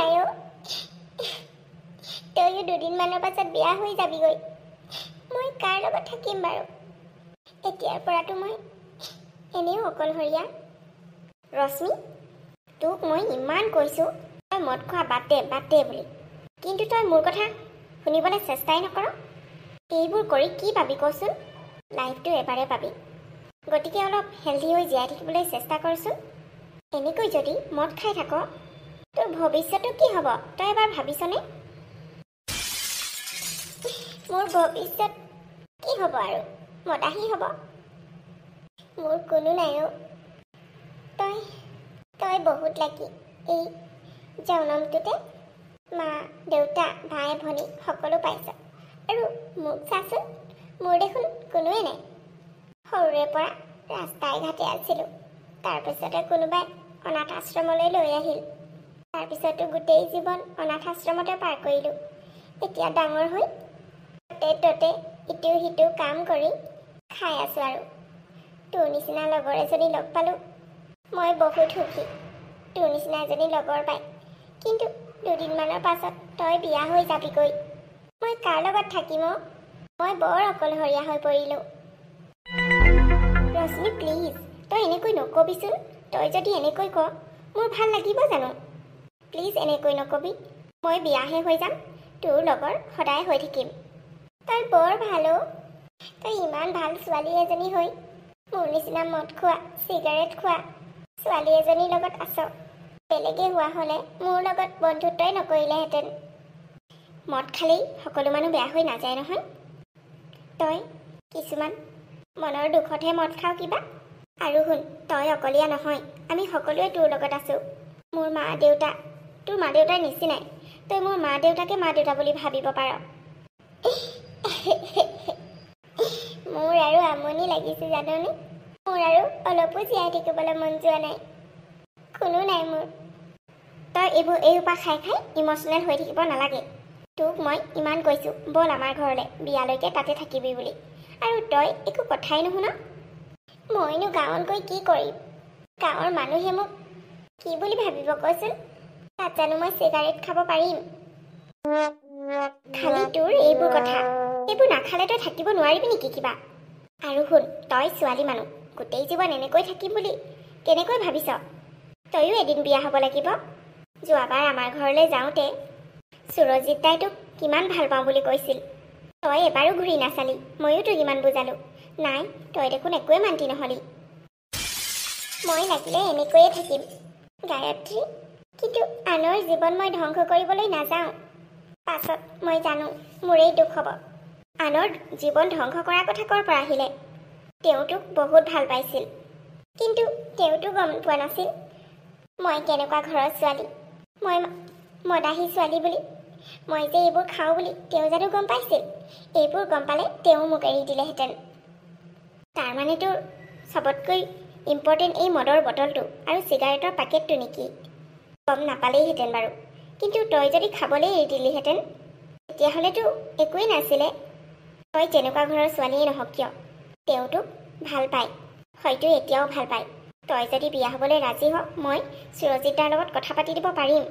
নাই অ'। তইও দুদিনমানৰ পাছত বিয়া হৈ যাবিগৈ। মই কাৰ লগত থাকিম বাৰু? এতিয়াৰ পৰাতো মই এনেও অকলশৰীয়া। ৰশ্মি, তোক মই ইমান কৈছোঁ তই মদ খোৱা বাদ দে বুলি, কিন্তু তই মোৰ কথা শুনিবলৈ চেষ্টাই নকৰ। এইবোৰ কৰি কি পাবি কচোন? লাইফটো এবাৰে পাবি, গতিকে অলপ হেল্ডি হৈ জীয়াই থাকিবলৈ চেষ্টা কৰচোন। এনেকৈ যদি মদ খাই থাক তোৰ ভৱিষ্যতটো কি হ'ব তই এবাৰ ভাবিছনে? মোৰ ভৱিষ্যত কি হ'ব আৰু মদাহী হ'ব? মোৰ কোনো নাই অ'। তই বহুত লাকি। এই জনমটোতে মা দেউতা ভাই ভনী সকলো পাইছ, আৰু মোক চাচোন, মোৰ দেখোন কোনোৱে নাই। সৰুৰে পৰা ৰাস্তাই ঘাটে আছিলোঁ, তাৰপিছতে কোনোবাই অনাথ আশ্ৰমলৈ লৈ আহিল। তাৰপিছতো গোটেই জীৱন অনাথ আশ্ৰমতে পাৰ কৰিলোঁ। এতিয়া ডাঙৰ হৈ ততে ইটো সিটো কাম কৰি খাই আছোঁ। আৰু তোৰ নিচিনা লগৰ এজনী লগ পালোঁ, মই বহুত সুখী তোৰ নিচিনা এজনী লগৰ পাই। কিন্তু দুদিনমানৰ পাছত তই বিয়া হৈ যাবিগৈ। মই কাৰ লগত থাকিম অ'? মই বৰ অকলশৰীয়া হৈ পৰিলোঁ। ৰশ্মি প্লিজ, তই এনেকৈ নকবিচোন। তই যদি এনেকৈ ক মোৰ ভাল লাগিব জানো? প্লিজ এনেকৈ নকবি। মই বিয়াহে হৈ যাম, তোৰ লগৰ সদায় হৈ থাকিম। তই বৰ ভাল অ'। তই ইমান ভাল ছোৱালী এজনী হৈ মোৰ নিচিনা মদ খোৱা চিগাৰেট খোৱা ছোৱালী এজনীৰ লগত আছ। বেলেগে হোৱা হ'লে মোৰ লগত বন্ধুত্বই নকৰিলেহেঁতেন। মদ খালেই সকলো মানুহ বেয়া হৈ নাযায় নহয়। তই কিছুমান মনৰ দুখতহে মদ খাওঁ কিবা। আৰু শুন, তই অকলীয়া নহয়, আমি সকলোৱে তোৰ লগত আছোঁ। মোৰ মা দেউতা তোৰ মা দেউতাৰ নিচিনাই। তই মোৰ মা দেউতাকে মা দেউতা বুলি ভাবিব পাৰ। মোৰ আৰু আমনি লাগিছে জাননে? মোৰ আৰু অলপো জীয়াই থাকিবলৈ মন যোৱা নাই। কোনো নাই মোৰ। তই এইসোপা খাই ইম'চনেল হৈ থাকিব নালাগে। তোক মই ইমান কৈছোঁ ব'ল আমাৰ ঘৰলৈ বিয়ালৈকে, তাতে থাকিবি বুলি, আৰু তই একো কথাই নুশুন। মইনো গাঁৱত গৈ কি কৰিম? গাঁৱৰ মানুহে মোক কি বুলি ভাবিব কচোন? তাত জানো মই চিগাৰেট খাব পাৰিম? খালি তোৰ এইবোৰ কথা, এইবোৰ নাখালে তই থাকিব নোৱাৰিবি নেকি কিবা? আৰু শুন, তই ছোৱালী মানুহ, গোটেই জীৱন এনেকৈ থাকিম বুলি কেনেকৈ ভাবিছ? তইও এদিন বিয়া হ'ব লাগিব। যোৱাবাৰ আমাৰ ঘৰলৈ যাওঁতে সুৰজিত দাই তোক কিমান ভাল পাওঁ বুলি কৈছিল। তই এবাৰো ঘূৰি নাচালি। ময়ো তোক ইমান বুজালোঁ, নাই তই দেখোন একোৱে মান্তি নহ'লি। মই লাগিলে এনেকৈয়ে থাকিম গায়ত্ৰী, কিন্তু আনৰ জীৱন মই ধ্বংস কৰিবলৈ নাযাওঁ। পাছত মই জানো মোৰেই দুখ হ'ব। আনৰ জীৱন ধ্বংস কৰাৰ কথা ক'ৰ পৰা আহিলে? তেওঁ তোক বহুত ভাল পাইছিল, কিন্তু তেওঁতো গম পোৱা নাছিল মই কেনেকুৱা ঘৰৰ ছোৱালী, মই মদাহী ছোৱালী বুলি। মই যে এইবোৰ খাওঁ বুলি তেওঁ জানো গম পাইছিল? এইবোৰ গম পালে তেওঁ মোক এৰি দিলেহেঁতেন। তাৰমানে তোৰ চবতকৈ ইম্পৰ্টেণ্ট এই মদৰ বটলটো আৰু চিগাৰেটৰ পেকেটটো নেকি? গম নাপালেইহেঁতেন বাৰু, কিন্তু তই যদি খাবলৈ এৰি দিলিহেঁতেন তেতিয়াহ'লেতো একোৱেই নাছিলে। তই যেনেকুৱা ঘৰৰ ছোৱালীয়ে নহওক কিয়, তেওঁ তোক ভাল পায়, হয়তো এতিয়াও ভাল পায়। তই যদি বিয়া হ'বলৈ ৰাজি হ, মই সুৰজিত দাৰ লগত কথা পাতি দিব পাৰিম।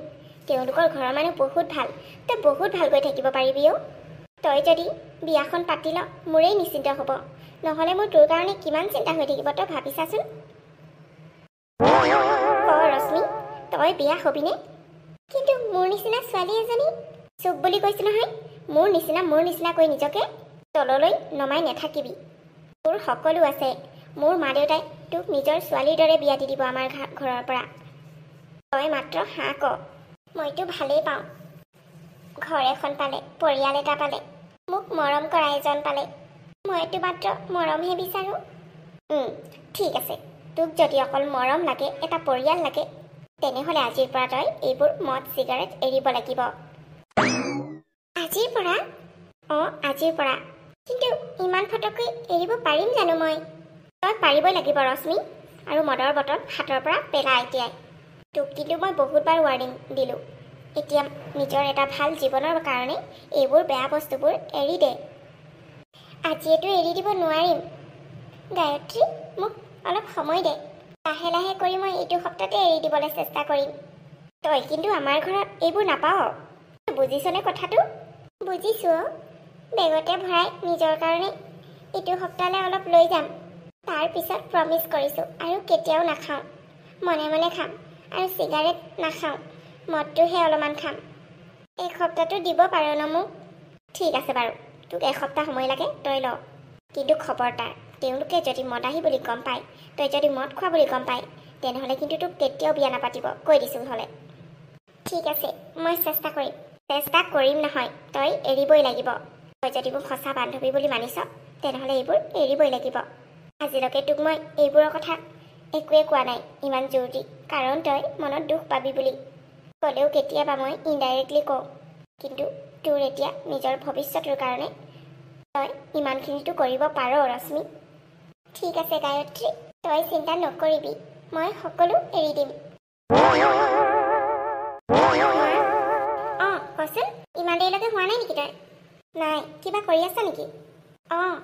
তেওঁলোকৰ ঘৰৰ মানুহ বহুত ভাল, তই বহুত ভালকৈ থাকিব পাৰিবি অ'। তই যদি বিয়াখন পাতি ল মোৰেই নিশ্চিন্ত হ'ব, নহ'লে মোৰ তোৰ কাৰণে কিমান চিন্তা হৈ থাকিব তই ভাবি চাচোন। ৰশ্মি, তই বিয়া হবিনে? কিন্তু মোৰ নিচিনা ছোৱালী এজনী, চুপ বুলি কৈছোঁ নহয়। মোৰ নিচিনা কৈ নিজকে তললৈ নমাই নাথাকিবি। তোৰ সকলো আছে। মোৰ মা দেউতাই তোক নিজৰ ছোৱালীৰ দৰে বিয়া দি দিব আমাৰ ঘৰৰ পৰা। তই মাত্ৰ হাঁ ক। মইতো ভালেই পাওঁ। ঘৰ এখন পালে, পৰিয়াল এটা পালে, মোক মৰম কৰা এজন পালে। মইতো মাত্ৰ মৰমহে বিচাৰোঁ। ঠিক আছে, তোক যদি অকল মৰম লাগে, এটা পৰিয়াল লাগে, তেনেহ'লে আজিৰ পৰা তই এইবোৰ মদ চিগাৰেট এৰিব লাগিব। আজিৰ পৰা? অঁ, আজিৰ পৰা। কিন্তু ইমান ফটককৈ এৰিব পাৰিম জানো মই? তই পাৰিবই লাগিব ৰশ্মি, আৰু মদৰ বটল হাতৰ পৰা পেলা এতিয়াই। তোক কিন্তু মই বহুতবাৰ ৱাৰ্ণিং দিলোঁ। এতিয়া নিজৰ এটা ভাল জীৱনৰ কাৰণে এইবোৰ বেয়া বস্তুবোৰ এৰি দে। আজিয়েতো এৰি দিব নোৱাৰিম গায়ত্ৰী, মোক অলপ সময় দে। লাহে লাহে কৰি মই এইটো সপ্তাহতে এৰি দিবলৈ চেষ্টা কৰিম। তই কিন্তু আমাৰ ঘৰত এইবোৰ নাপাৱ। বুজিছনে কথাটো? বুজিছোঁ। বেগতে ভৰাই নিজৰ কাৰণে ইটো সপ্তাহলৈ অলপ লৈ যাম। তাৰপিছত প্ৰমিছ কৰিছোঁ আৰু কেতিয়াও নাখাওঁ। মনে মনে খাম আৰু চিগাৰেট নাখাওঁ। মদটোহে অলপমান খাম। এসপ্তাহটো দিব পাৰ ন মোক? ঠিক আছে বাৰু, তোক এসপ্তাহ সময় লাগে তই ল। কিন্তু খবৰদাৰ, তেওঁলোকে যদি মদাহী বুলি গম পায়, তই যদি মদ খোৱা বুলি গম পায়, তেনেহ'লে কিন্তু তোক কেতিয়াও বিয়া নাপাতিব, কৈ দিছোঁ হ'লে। ঠিক আছে, মই চেষ্টা কৰিম। চেষ্টা কৰিম নহয়, তই এৰিবই লাগিব। তই যদি মোক সঁচা বান্ধৱী বুলি মানিছ, তেনেহ'লে এইবোৰ এৰিবই লাগিব। আজিলৈকে তোক মই এইবোৰৰ কথা একোৱে কোৱা নাই ইমান জোৰ দি, কাৰণ তই মনত দুখ পাবি বুলি। ক'লেও কেতিয়াবা মই ইনডাইৰেক্টলি কওঁ। কিন্তু তোৰ এতিয়া নিজৰ ভৱিষ্যতৰ কাৰণে তই ইমানখিনিতো কৰিব পাৰ ৰশ্মি। ঠিক আছে গায়ত্ৰী, তই চিন্তা নকৰিবি, মই সকলো এৰি দিম। অঁ কচোন, ইমান দেৰিলৈকে হোৱা নাই নেকি তই? নাই, কিবা কৰি আছ নেকি? অঁ,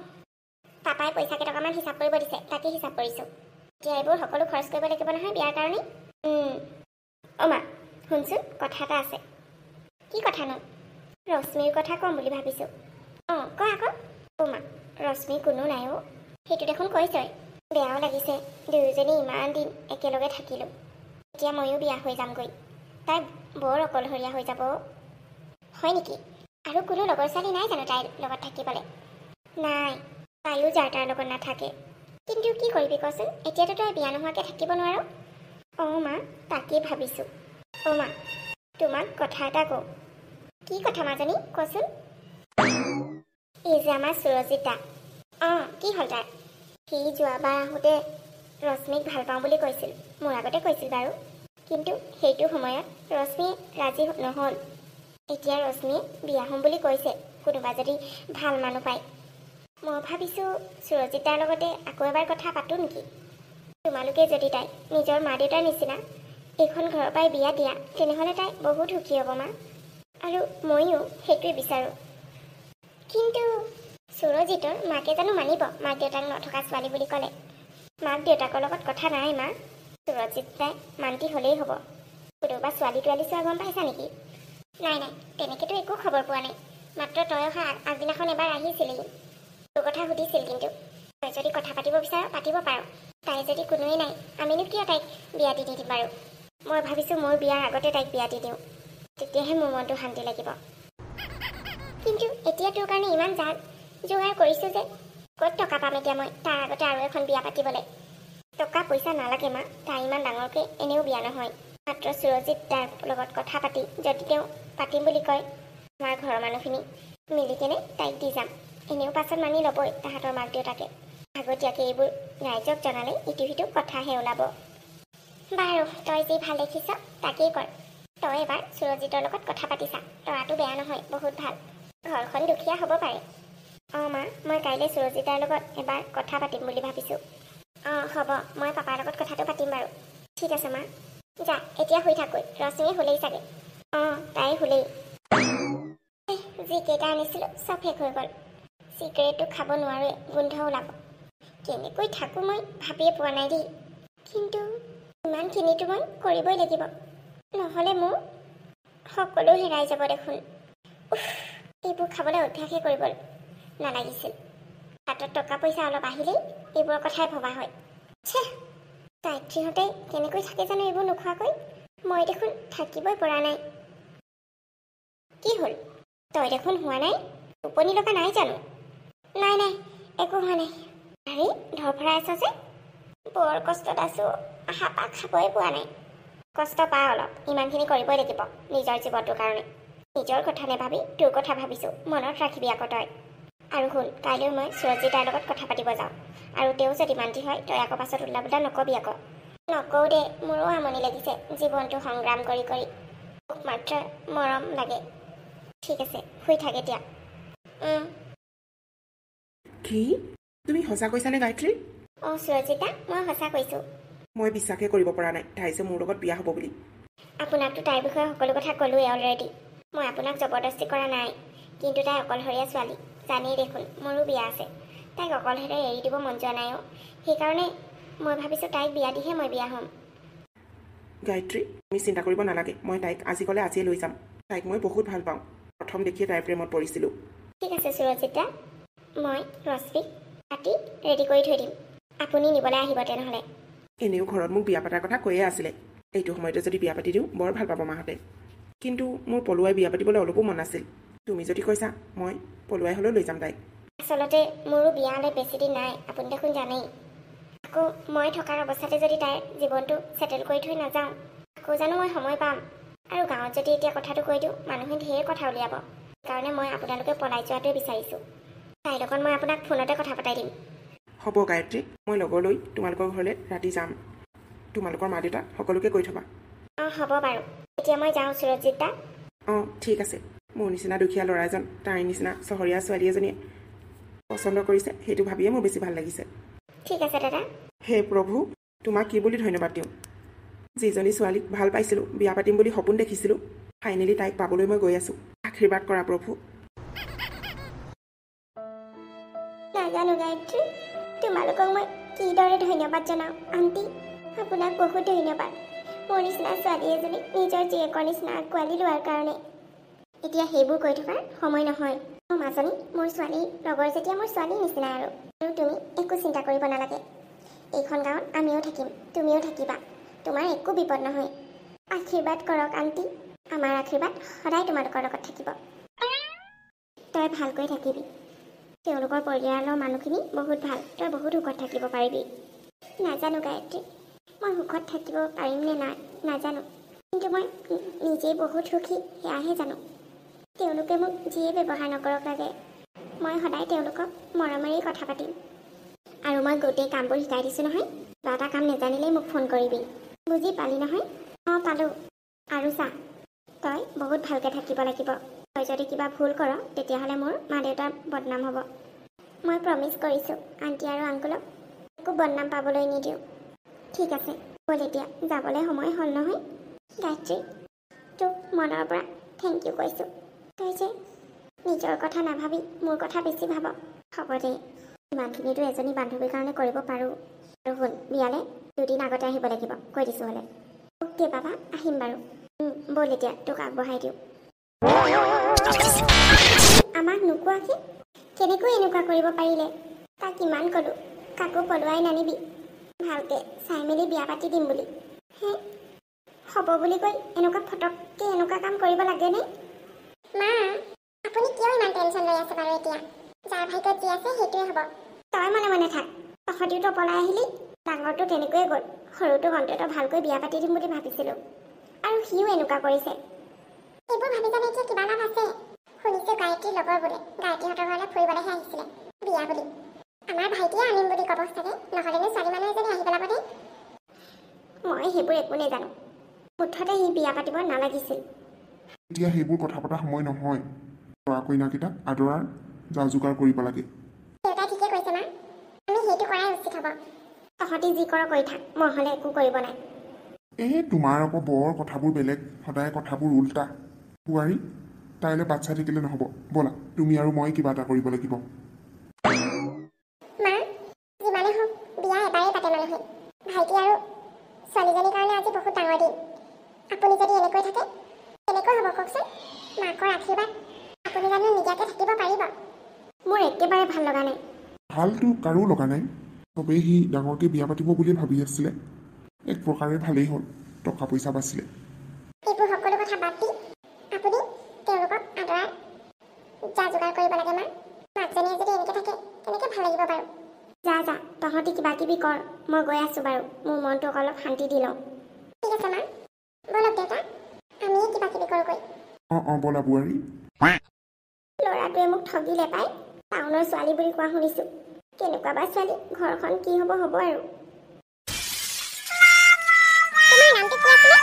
পাপাই পইচা কেইটকামান হিচাপ কৰিব দিছে, তাকে হিচাপ কৰিছোঁ। এতিয়া এইবোৰ সকলো খৰচ কৰিব লাগিব নহয় বিয়াৰ কাৰণে। অ' মা শুনচোন, কথা এটা আছে। কি কথানো? ৰশ্মিৰ কথা ক'ম বুলি ভাবিছোঁ। অঁ ক আকৌ। অ' মা, ৰশ্মিৰ কোনো নাই অ'। সেইটো দেখোন কৈছই। বেয়াও লাগিছে, দুয়োজনী ইমান দিন একেলগে থাকিলোঁ। এতিয়া ময়ো বিয়া হৈ যামগৈ। তাই বৰ অকলশৰীয়া হৈ যাব। হয় নেকি? আৰু কোনো লগৰ ছোৱালী নাই জানো তাইৰ লগত থাকিবলৈ? নাই, তাইও যাৰ তাৰ লগত নাথাকে। কিন্তু কি কৰিবি কচোন, এতিয়াতো তই বিয়া নোহোৱাকৈ থাকিব নোৱাৰ। অঁ মা, তাকেই ভাবিছোঁ। অ' মা, তোমাক কথা এটা কওঁ। কি কথা মাজনী, কচোন। এই যে আমাৰ সুৰজিত দা। অঁ, কি হ'ল তাৰ? সি যোৱাবাৰ আহোঁতে ৰশ্মিক ভাল পাওঁ বুলি কৈছিল, মোৰ আগতে কৈছিল বাৰু। কিন্তু সেইটো সময়ত ৰশ্মি ৰাজি নহ'ল। এতিয়া ৰশ্মিয়ে বিয়া হ'ম বুলি কৈছে, কোনোবা যদি ভাল মানুহ পায়। মই ভাবিছোঁ সুৰজিত দাৰ লগতে আকৌ এবাৰ কথা পাতোঁ নেকি? তোমালোকে যদি তাইক নিজৰ মা দেউতাৰ নিচিনা এইখন ঘৰৰ পৰাই বিয়া দিয়া, তেনেহ'লে তাই বহুত সুখী হ'ব মা। আৰু ময়ো সেইটোৱে বিচাৰোঁ। কিন্তু সুৰজিতৰ মাকে জানো মানিব মাক দেউতাক নথকা ছোৱালী বুলি ক'লে? মাক দেউতাকৰ লগত কথা নাই মা, সুৰজিত দাই মান্তি হ'লেই হ'ব। কোনোবা ছোৱালী তোৱালী চোৱা গম পাইছা নেকি? নাই নাই, তেনেকৈতো একো খবৰ পোৱা নাই। মাত্ৰ তই অহা আগদিনাখন এবাৰ আহিছিলেহি, তোৰ কথা সুধিছিল। কিন্তু তই যদি কথা পাতিব বিচাৰ পাতিব পাৰ। তাই যদি কোনোৱেই নাই, আমিনো কিয় তাইক বিয়া দি দিম বাৰু? মই ভাবিছোঁ মোৰ বিয়াৰ আগতে তাইক বিয়া দি দিওঁ, তেতিয়াহে মোৰ মনটো শান্তি লাগিব। কিন্তু এতিয়া তোৰ কাৰণে ইমান যোগাৰ কৰিছোঁ যে, ক'ত টকা পাম এতিয়া মই তাৰ আগতে আৰু এখন বিয়া পাতিবলৈ? টকা পইচা নালাগে মা, তাই ইমান ডাঙৰকৈ এনেও বিয়া নহয়। মাত্ৰ সুৰজিত তাৰ লগত কথা পাতি যদি তেওঁ পাতিম বুলি কয়, আমাৰ ঘৰৰ মানুহখিনি মিলি কেনে তাইক দি যাম। এনেও পাছত মানি ল'বই তাহাঁতৰ মাক দেউতাকে। আগতীয়াকৈ এইবোৰ ৰাইজক জনালে ইটো সিটো কথাহে ওলাব। বাৰু তই যি ভাল দেখিছ তাকেই কৰ। তই এবাৰ সুৰজিতৰ লগত কথা পাতিছা, তৰাটো বেয়া নহয়, বহুত ভাল। ঘৰখন দুখীয়া হ'ব পাৰে। অঁ মা, মই কাইলৈ সুৰজিতাৰ লগত এবাৰ কথা পাতিম বুলি ভাবিছোঁ। অঁ হ'ব, মই পাপাৰ লগত কথাটো পাতিম বাৰু। ঠিক আছে মা, যা এতিয়া শুই থাকগৈ, ৰশ্মিয়ে শুলেই চাগে। অঁ তাই শুলেই। যিকেইটা আনিছিলোঁ চব শেষ হৈ গ'ল। চিগাৰেটটো খাব নোৱাৰোৱে, গোন্ধ ওলাব। কেনেকৈ থাকোঁ মই ভাবিয়ে পোৱা নাই দেই। কিন্তু ইমানখিনিতো মই কৰিবই লাগিব, নহ'লে মোৰ সকলো হেৰাই যাব দেখোন। এইবোৰ খাবলৈ অভ্যাসেই কৰিব নালাগিছিল। হাতত টকা পইচা অলপ আহিলেই এইবোৰৰ কথাই ভবা হয়। গায়ত্ৰীহঁতে কেনেকৈ থাকে জানো এইবোৰ নোখোৱাকৈ? মই দেখোন থাকিবই পৰা নাই। কি হ'ল? তই দেখোন হোৱা নাই, টোপনি লগা নাই জানো? নাই নাই, একো হোৱা নাই। আৰে ধৰফৰাই আছ যে? বৰ কষ্টত আছোঁ, হাপা খাবই পোৱা নাই। কষ্ট পা অলপ, ইমানখিনি কৰিবই লাগিব নিজৰ জীৱনটোৰ কাৰণে। নিজৰ কথা নেভাবি তোৰ কথা ভাবিছোঁ, মনত ৰাখিবি আকৌ তই। আৰু শুন, কাইলৈ মই সুৰজিতাৰ লগত কথা পাতিব যাওঁ, আৰু তেওঁ যদি মান্তি হয় তই আকৌ পাছত উল্টা পুল্টা নকবি আকৌ। নকওঁ দে, মোৰো আমনি লাগিছে জীৱনটো সংগ্ৰাম কৰি কৰি। মোক মাত্ৰ মৰম লাগে। ঠিক আছে, শুই থাক এতিয়া। কি তুমি সঁচা কৈছানে গায়ত্ৰী? অঁ সুৰজিতা, মই সঁচা কৈছোঁ। মই বিশ্বাসে কৰিব পৰা নাই তাই যে মোৰ লগত বিয়া হ'ব বুলি। আপোনাকতো তাইৰ বিষয়ে সকলো কথা ক'লোৱেই অলৰেডি। মই আপোনাক জবৰদস্তি কৰা নাই, কিন্তু তাই অকলশৰীয়া ছোৱালী, জানেই দেখোন মোৰো বিয়া আছে। তাইক অকলশৰে এৰি দিব মন যোৱা নাই। সেইকাৰণে মই ভাবিছোঁ তাইক বিয়া দিহে মই বিয়া হ'ম। গায়ত্ৰী, তুমি চিন্তা কৰিব নালাগে। মই তাইক আজি ক'লে আজিয়ে লৈ যাম। তাইক মই বহুত ভাল পাওঁ। প্ৰথম দেখিয়ে তাইৰ প্ৰেমত পৰিছিলোঁ। ঠিক আছে সুৰজিত দা, মই ৰশ্মিক ৰাতি ৰেডি কৰি থৈ দিম। আপুনি নিবলৈ আহিব তেনেহ'লে। এনেও ঘৰত মোক বিয়া পতাৰ কথা কৈয়ে আছিলে। এইটো সময়তে যদি বিয়া পাতি দিওঁ বৰ ভাল পাব মাহঁতে। কিন্তু মোৰ পলুৱাই বিয়া পাতিবলৈ অলপো মন নাছিল। তুমি যদি কৈছা মই পলুৱাই হ'লেও লৈ যাম তাইক। আচলতে মোৰো বিয়ালৈ বেছিদিন নাই, আপুনি দেখোন জানেই। আকৌ মই থকাৰ অৱস্থাতে যদি তাইৰ জীৱনটো ছেটেল কৰি থৈ নাযাওঁ, আকৌ জানো মই সময় পাম? আৰু গাঁৱত যদি এতিয়া কথাটো কৈ দিওঁ মানুহে ঢেৰ কথা উলিয়াব। সেইকাৰণে মই আপোনালোকে পলাই যোৱাটোৱে বিচাৰিছোঁ। তাইৰ লগত মই আপোনাক ফোনতে কথা পতাই দিম। হ'ব গায়ত্ৰী, মই লগৰ লৈ তোমালোকৰ ঘৰলৈ ৰাতি যাম। তোমালোকৰ মা দেউতা সকলোকে কৈ থ'বা। অঁ হ'ব বাৰু, এতিয়া মই যাওঁ সুৰজিত দা। অঁ ঠিক আছে। মোৰ নিচিনা দুখীয়া ল'ৰা এজন তাইৰ নিচিনা চহৰীয়া ছোৱালী এজনীয়ে পচন্দ কৰিছে, সেইটো ভাবিয়ে মোৰ বেছি ভাল লাগিছে। ঠিক আছে দাদা। হে প্ৰভু, তোমাক কি বুলি ধন্যবাদ দিওঁ। যিজনী ছোৱালীক ভাল পাইছিলোঁ, বিয়া পাতিম বুলি সপোন দেখিছিলোঁ, ফাইনেলি তাইক পাবলৈ মই গৈ আছোঁ। আশীৰ্বাদ কৰা প্ৰভু। নাজানো গায়ত্ৰী, তোমালোকক মই কিদৰে ধন্যবাদ জনাওঁ। আণ্টি, আপোনাক বহুত ধন্যবাদ। মোৰ নিচিনা ছোৱালী এজনী নিজৰ জীয়েকৰ নিচিনা আঁকোৱালি লোৱাৰ কাৰণে। এতিয়া সেইবোৰ কৈ থকাৰ সময় নহয়। মোৰ মাজনী মোৰ ছোৱালীৰ লগৰ যেতিয়া মোৰ ছোৱালীৰ নিচিনা আৰু তুমি একো চিন্তা কৰিব নালাগে। এইখন গাঁৱত আমিও থাকিম, তুমিও থাকিবা। তোমাৰ একো বিপদ নহয়। আশীৰ্বাদ কৰক আণ্টি, আমাৰ আশীৰ্বাদ সদায় তোমালোকৰ লগত থাকিব। তই ভালকৈ থাকিবি। তেওঁলোকৰ পৰিয়ালৰ মানুহখিনি বহুত ভাল, তই বহুত সুখত থাকিব পাৰিবি। নাজানো গায়ত্ৰী, মই সুখত থাকিব পাৰিম নে নাই নাজানো, কিন্তু মই নিজেই বহুত সুখী সেয়াহে জানো। তেওঁলোকে মোক যিয়ে ব্যৱহাৰ নকৰক লাগে, মই সদায় তেওঁলোকক মৰমেৰেই কথা পাতিম। আৰু মই গোটেই কামবোৰ শিকাই দিছোঁ নহয়। কিবা এটা কাম নেজানিলেই মোক ফোন কৰিবি। বুজি পালি নহয়? অঁ পালোঁ। আৰু চা, তই বহুত ভালকৈ থাকিব লাগিব। তই যদি কিবা ভুল কৰ তেতিয়াহ'লে মোৰ মা দেউতাৰ বদনাম হ'ব। মই প্ৰমিছ কৰিছোঁ আণ্টি আৰু আংকুলক একো বদনাম পাবলৈ নিদিওঁ। ঠিক আছে, ব'ল এতিয়া যাবলৈ সময় হ'ল নহয়। গায়ত্ৰী, তোক মনৰ পৰা থেংক ইউ কৈছোঁ। তই যে নিজৰ কথা নাভাবি মোৰ কথা বেছি ভাব। হ'ব দে, ইমানখিনিতো এজনী বান্ধৱীৰ কাৰণে কৰিব পাৰোঁ। আৰু শুন, বিয়ালৈ 2 দিন আগতে আহিব লাগিব, কৈ দিছোঁ হ'লে। অ'কে বাবা, আহিম বাৰু। ব'ল এতিয়া তোক আগবঢ়াই দিওঁ। আমাক নোকোৱাকৈ কেনেকৈ এনেকুৱা কৰিব পাৰিলে? তাক কিমান ক'লোঁ কাকো পলুৱাই নানিবি, ভালকৈ চাই মেলি বিয়া পাতি দিম বুলি। হে, হ'ব বুলি কৈ এনেকুৱা ফটককৈ এনেকুৱা কাম কৰিব লাগেনে? মা, আপুনি কিয় ইমান টেনশ্যন লৈ আছে বাৰু? এতিয়া যাৰ ভাগ্যত যি আছে সেইটোৱে হ'ব। তই মনে মনে থাক। তহঁতিওতো পলাই আহিলি, ডাঙৰটো তেনেকৈয়ে গ'ল। সৰুটো অন্তত ভালকৈ বিয়া পাতি দিম বুলি ভাবিছিলোঁ, আৰু সিও এনেকুৱা কৰিছে। এইবোৰ ভাবি জানে এতিয়া কিবা লাভ আছে? শুনিছোঁ গায়ত্ৰীৰ লগৰ বোলে গায়ত্ৰীহঁতৰ ঘৰলৈ ফুৰিবলৈহে আহিছিলে বিয়া বুলি। আমাৰ ভাইটিয়ে আনিম বুলি ক'ব চাগে, নহ'লেনো ছোৱালী মানুহ এজনী আহি পেলাব দেই। মই সেইবোৰ একো নেজানো। মুঠতে সি বিয়া পাতিব নালাগিছিল। এতিয়া সেইবোৰ কথা পতা সময় নহয়। ল'ৰা কইনাকেইটাক আদৰাৰ যা যোগাৰ কৰিব লাগে। দেউতাই ঠিকে কৈছে মা, আমি সেইটো কৰাই উচিত হ'ব। তহঁতি যি কৰ কৰি থাক, মই হ'লে একো কৰিব নাই। তোমাৰ আকৌ বৰ কথাবোৰ বেলেগ, সদায় কথাবোৰ উল্টা। বোৱাৰী, তাইলৈ বাচ্ছা থাকিলে নহ'ব। ব'লা, তুমি আৰু মই কিবা এটা কৰিব লাগিব। মা, যিমানে হওক বিয়া এবাৰেই পাতে মানুহে। ভাইটি আৰু ছোৱালীজনীৰ কাৰণে আজি বহুত ডাঙৰ দিন। আপুনি যদি এনেকৈ থাকে কেনেকৈ হ'ব কওকচোন? মাকৰ আশীৰ্বাদ আপুনি জানো নিদিয়াকৈ থাকিব পাৰিব? মোৰ একেবাৰে ভাল লগা নাই। ভালটো কাৰো লগা নাই। চবেই সি ডাঙৰকৈ বিয়া পাতিব বুলিয়ে ভাবি আছিলে। এক প্ৰকাৰে ভালেই হ'ল, টকা পইচা বাচিলে। এইবোৰ সকলো কথা বাদ দি আপুনি তেওঁলোকক আদৰাৰ যা যোগাৰ কৰিব লাগে। মা, মাকজনীয়ে যদি এনেকৈ থাকে কেনেকৈ ভাল লাগিব বাৰু? যা যা, তহঁতি কিবা কিবি কৰ, মই গৈ আছোঁ বাৰু। মোৰ মনটোক অলপ শান্তি দি লওঁ। ঠিক আছে মা, ব'লক দেউতা, আমিয়ে কিবা কিবি কৰোঁগৈ। অঁ ব'লা বোৱাৰী। ল'ৰাটোৱে মোক ঠগিলে পাই। টাউনৰ ছোৱালী বুলি কোৱা শুনিছোঁ। কেনেকুৱা বা ছোৱালী, ঘৰখন কি হ'ব হ'ব আৰু। তোমাৰ নামটো কি আছিলে?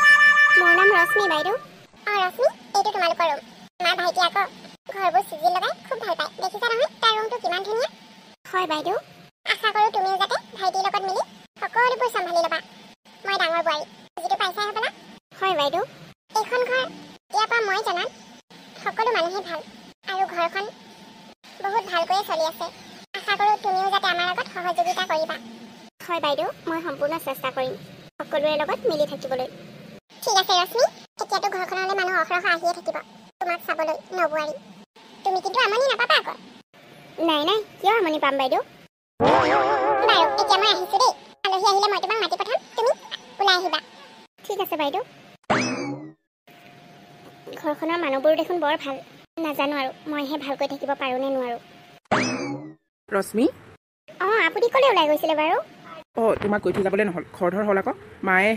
মোৰ নাম ৰশ্মি বাইদেউ। অঁ ৰশ্মি, এইটো তোমালোকৰ ৰুম। আমাৰ ভাইটি আকৌ ঘৰবোৰ চিজিল লগাই খুব ভাল পায়। দেখিছা নহয় তাৰ ৰুমটো কিমান ধুনীয়া। হয় বাইদেউ। আশা কৰোঁ তুমিও যাতে ভাইটিৰ লগত মিলি সকলোবোৰ চম্ভালি ল'বা। মই ডাঙৰ বোৱাৰী, বুজিটো পাইছাই হ'বলা? হয় বাইদেউ। এইখন ঘৰ ইয়াৰ পৰা মই জনাত সকলো মানুহে ভাল, আৰু ঘৰখন বহুত ভালকৈয়ে চলি আছে। আশা কৰোঁ তুমিও যাতে আমাৰ লগত সহযোগিতা কৰিবা। হয় বাইদেউ, মই সম্পূৰ্ণ চেষ্টা কৰিম সকলোৰে লগত মিলি থাকিবলৈ। ঠিক আছে ৰশ্মি, এতিয়াতো ঘৰখনলৈ মানুহ অহৰহ আহিয়ে থাকিব তোমাক চাবলৈ নবোৱাৰী। তুমি কিন্তু আমনি নাপাবা আকৌ। নাই নাই, কিয় আমনি পাম বাইদেউ? বাৰু এতিয়া মই আহিছোঁ দেই। আলহী আহিলে মই তোমাক মাতি পঠাম, তুমি ওলাই আহিবা। ঠিক আছে বাইদেউ। ঘৰখনৰ মানুহবোৰ দেখোন বৰ ভাল। নাজানো আৰু মইহে ভালকৈ থাকিব পাৰোঁ নে নোৱাৰোঁ। ৰশ্মি, অঁ, আপুনি ক'লৈ ওলাই গৈছিলে বাৰু? অঁ তোমাক কৈ থৈ যাবলৈ নহ'ল, খৰধৰ হ'ল আকৌ। মায়ে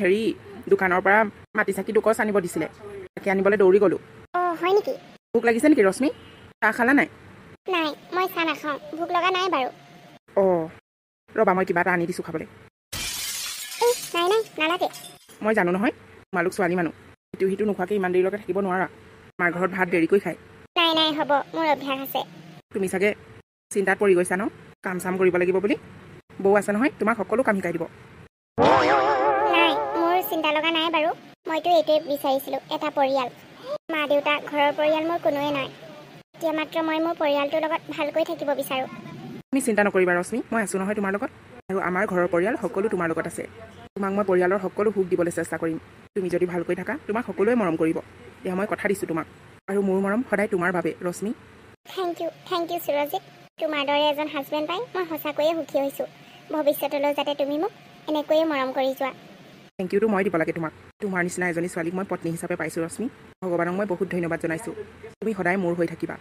দোকানৰ পৰা মাটি চাকি দুকছ আনিব দিছিলে, তাকে আনিবলৈ দৌৰি গ'লোঁ। অঁ, হয় নেকি? ভোক লাগিছে নেকি ৰশ্মি? চাহ খালা নাই? নাই, মই চাহ নাখাওঁ, ভোক লগা নাই বাৰু। অঁ ৰ'বা, মই কিবা এটা আনি দিছোঁ খাবলৈ। নাই নাই, নালাগে। মই জানো নহয় তোমালোক ছোৱালী মানুহ, সিটো নোখোৱাকৈ ইমান দেৰিলৈকে থাকিব নোৱাৰা। আমাৰ ঘৰত ভাত দেৰিকৈ খায়। নাই নাই, হ'ব, মোৰ অভ্যাস আছে। তুমি চাগে চিন্তাত পৰি গৈছা ন, কাম চাম কৰিব লাগিব বুলি। বৌ আছে নহয়, তোমাক সকলো কাম শিকাই দিব। নাই, মোৰ চিন্তা লগা নাই বাৰু। মইতো এইটোৱে বিচাৰিছিলোঁ, এটা পৰিয়াল। মা দেউতা, ঘৰৰ পৰিয়াল মোৰ কোনোৱে নাই। এতিয়া মাত্ৰ মই মোৰ পৰিয়ালটোৰ লগত ভালকৈ থাকিব বিচাৰোঁ। তুমি চিন্তা নকৰিবা ৰশ্মি, মই আছোঁ নহয় তোমাৰ লগত। আৰু আমাৰ ঘৰৰ পৰিয়াল সকলো তোমাৰ লগত আছে। তোমাক মই পৰিয়ালৰ সকলো সুখ দিবলৈ চেষ্টা কৰিম। তুমি যদি ভালকৈ থাকা, তোমাক সকলোৱে মৰম কৰিব। এয়া মই কথা দিছোঁ তোমাক। আৰু মোৰ মৰম সদায় তোমাৰ বাবে ৰশ্মি। Thank U Surajit. তোমাৰ দৰে এজন হাজবেণ্ড পাই মই সঁচাকৈয়ে সুখী হৈছোঁ। ভৱিষ্যতলৈ যাতে তুমি মোক এনেকৈয়ে মৰম কৰি যোৱা। থেংক ইউটো মই দিব লাগে তোমাক। তোমাৰ নিচিনা এজনী ছোৱালীক মই পত্নী হিচাপে পাইছোঁ ৰশ্মি। ভগৱানক মই বহুত ধন্যবাদ জনাইছোঁ। তুমি সদায় মোৰ হৈ থাকিবা।